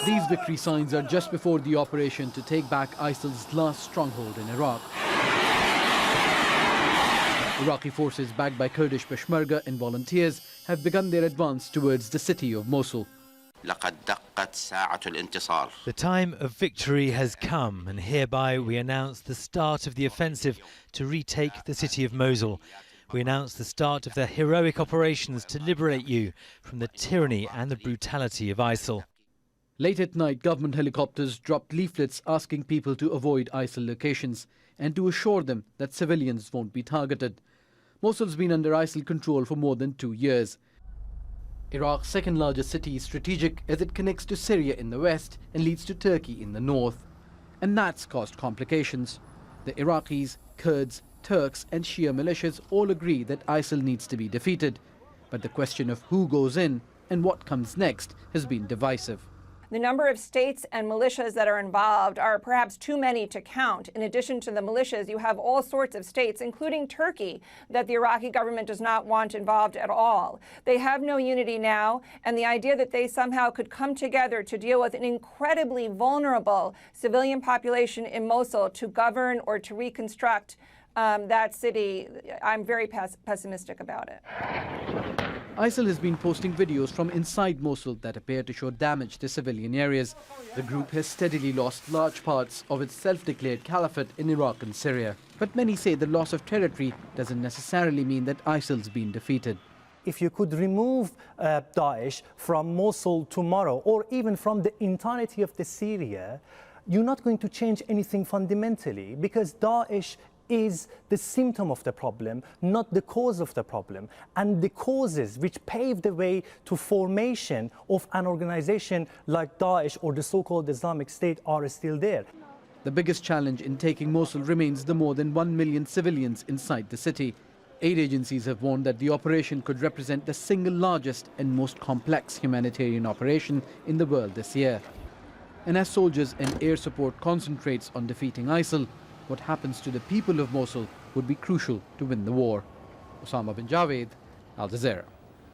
These victory signs are just before the operation to take back ISIL's last stronghold in Iraq. Iraqi forces backed by Kurdish Peshmerga and volunteers have begun their advance towards the city of Mosul. The time of victory has come, and hereby we announce the start of the offensive to retake the city of Mosul. We announce the start of the heroic operations to liberate you from the tyranny and the brutality of ISIL. Late at night, government helicopters dropped leaflets asking people to avoid ISIL locations and to assure them that civilians won't be targeted. Mosul's been under ISIL control for more than 2 years. Iraq's second largest city is strategic as it connects to Syria in the west and leads to Turkey in the north. And that's caused complications. The Iraqis, Kurds, Turks and Shia militias all agree that ISIL needs to be defeated. But the question of who goes in and what comes next has been divisive. The number of states and militias that are involved are perhaps too many to count. In addition to the militias, you have all sorts of states, including Turkey, that the Iraqi government does not want involved at all. They have no unity now, and the idea that they somehow could come together to deal with an incredibly vulnerable civilian population in Mosul to govern or to reconstruct that city, I'm very pessimistic about it. ISIL has been posting videos from inside Mosul that appear to show damage to civilian areas. The group has steadily lost large parts of its self-declared caliphate in Iraq and Syria. But many say the loss of territory doesn't necessarily mean that ISIL's been defeated. If you could remove Daesh from Mosul tomorrow, or even from the entirety of the Syria, you're not going to change anything fundamentally, because Daesh is the symptom of the problem, not the cause of the problem. And the causes which paved the way to formation of an organization like Daesh or the so-called Islamic State are still there. The biggest challenge in taking Mosul remains the more than 1 million civilians inside the city. Aid agencies have warned that the operation could represent the single largest and most complex humanitarian operation in the world this year. And as soldiers and air support concentrates on defeating ISIL, what happens to the people of Mosul would be crucial to win the war. Osama bin Javed, Al Jazeera.